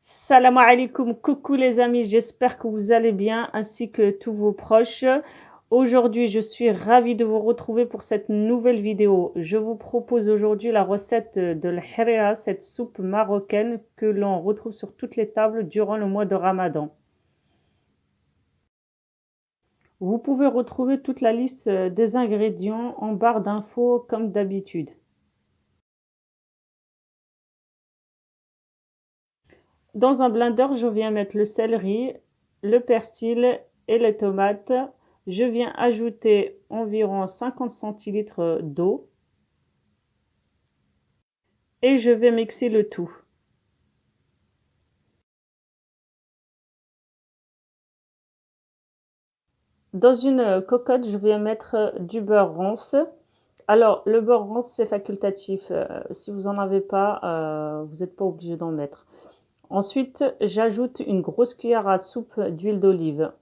Salam alaikum, coucou les amis, j'espère que vous allez bien ainsi que tous vos proches. Aujourd'hui, je suis ravie de vous retrouver pour cette nouvelle vidéo. Je vous propose aujourd'hui la recette de l'hréa, cette soupe marocaine que l'on retrouve sur toutes les tables durant le mois de Ramadan. Vous pouvez retrouver toute la liste des ingrédients en barre d'infos comme d'habitude. Dans un blender, je viens mettre le céleri, le persil et les tomates. Je viens ajouter environ 50 centilitres d'eau et je vais mixer le tout. Dans une cocotte, je vais mettre du beurre rance. Alors, le beurre rance, c'est facultatif. Si vous n'en avez pas, vous n'êtes pas obligé d'en mettre. Ensuite, j'ajoute une grosse cuillère à soupe d'huile d'olive.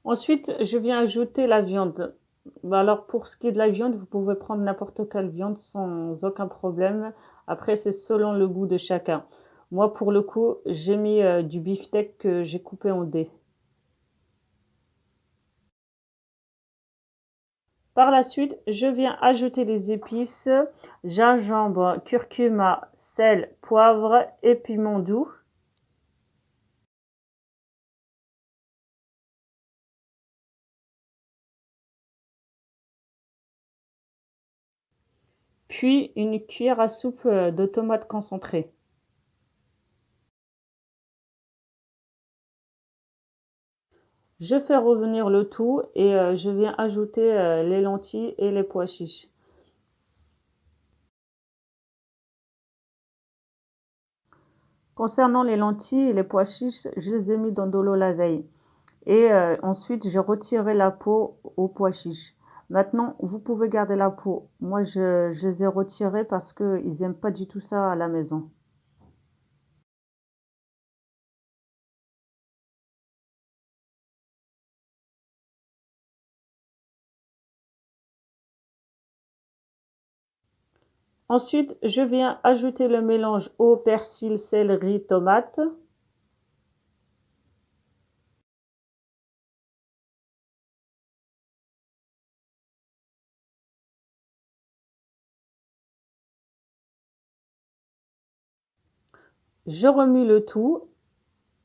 Ensuite, je viens ajouter la viande. Bah alors, pour ce qui est de la viande, vous pouvez prendre n'importe quelle viande sans aucun problème. Après, c'est selon le goût de chacun. Moi, pour le coup, j'ai mis du beefsteak que j'ai coupé en dés. Par la suite, je viens ajouter les épices, gingembre, curcuma, sel, poivre et piment doux. Puis une cuillère à soupe de tomates concentrées. Je fais revenir le tout et je viens ajouter les lentilles et les pois chiches. Concernant les lentilles et les pois chiches, je les ai mis dans de l'eau la veille. Et ensuite, j'ai retiré la peau aux pois chiches. Maintenant, vous pouvez garder la peau. Moi, je les ai retirés parce qu'ils n'aiment pas du tout ça à la maison. Ensuite, je viens ajouter le mélange eau, persil, céleri, tomate. Je remue le tout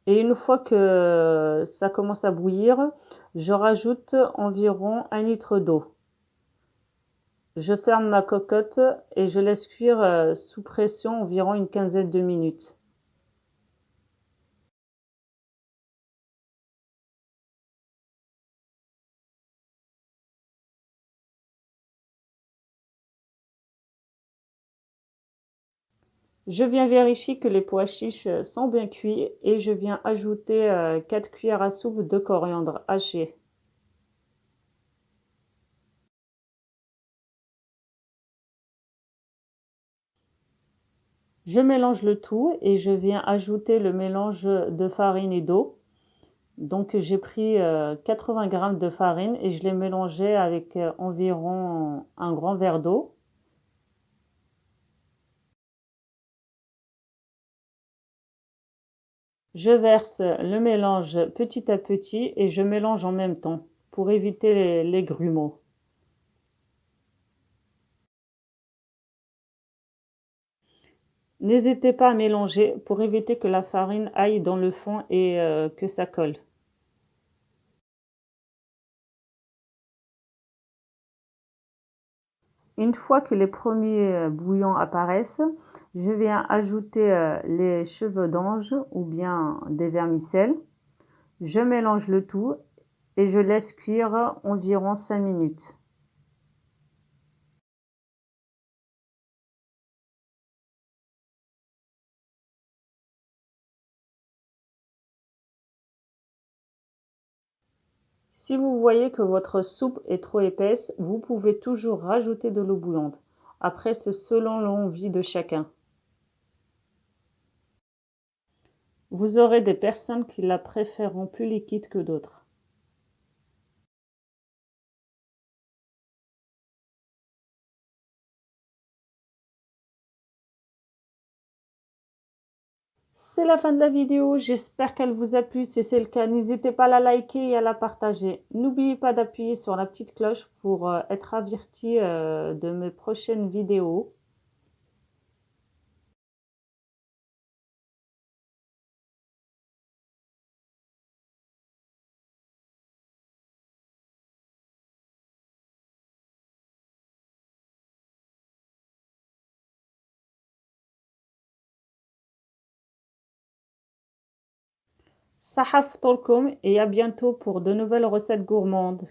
et une fois que ça commence à bouillir, je rajoute environ 1 litre d'eau. Je ferme ma cocotte et je laisse cuire sous pression environ une quinzaine de minutes. Je viens vérifier que les pois chiches sont bien cuits et je viens ajouter 4 cuillères à soupe de coriandre haché. Je mélange le tout et je viens ajouter le mélange de farine et d'eau. Donc j'ai pris 80 grammes de farine et je l'ai mélangé avec environ un grand verre d'eau. Je verse le mélange petit à petit et je mélange en même temps pour éviter les grumeaux. N'hésitez pas à mélanger pour éviter que la farine aille dans le fond et que ça colle. Une fois que les premiers bouillons apparaissent, je viens ajouter les cheveux d'ange ou bien des vermicelles. Je mélange le tout et je laisse cuire environ 5 minutes. Si vous voyez que votre soupe est trop épaisse, vous pouvez toujours rajouter de l'eau bouillante. Après, c'est selon l'envie de chacun. Vous aurez des personnes qui la préféreront plus liquide que d'autres. C'est la fin de la vidéo, j'espère qu'elle vous a plu. Si c'est le cas, n'hésitez pas à la liker et à la partager. N'oubliez pas d'appuyer sur la petite cloche pour être averti de mes prochaines vidéos. Saha fطوركم et à bientôt pour de nouvelles recettes gourmandes.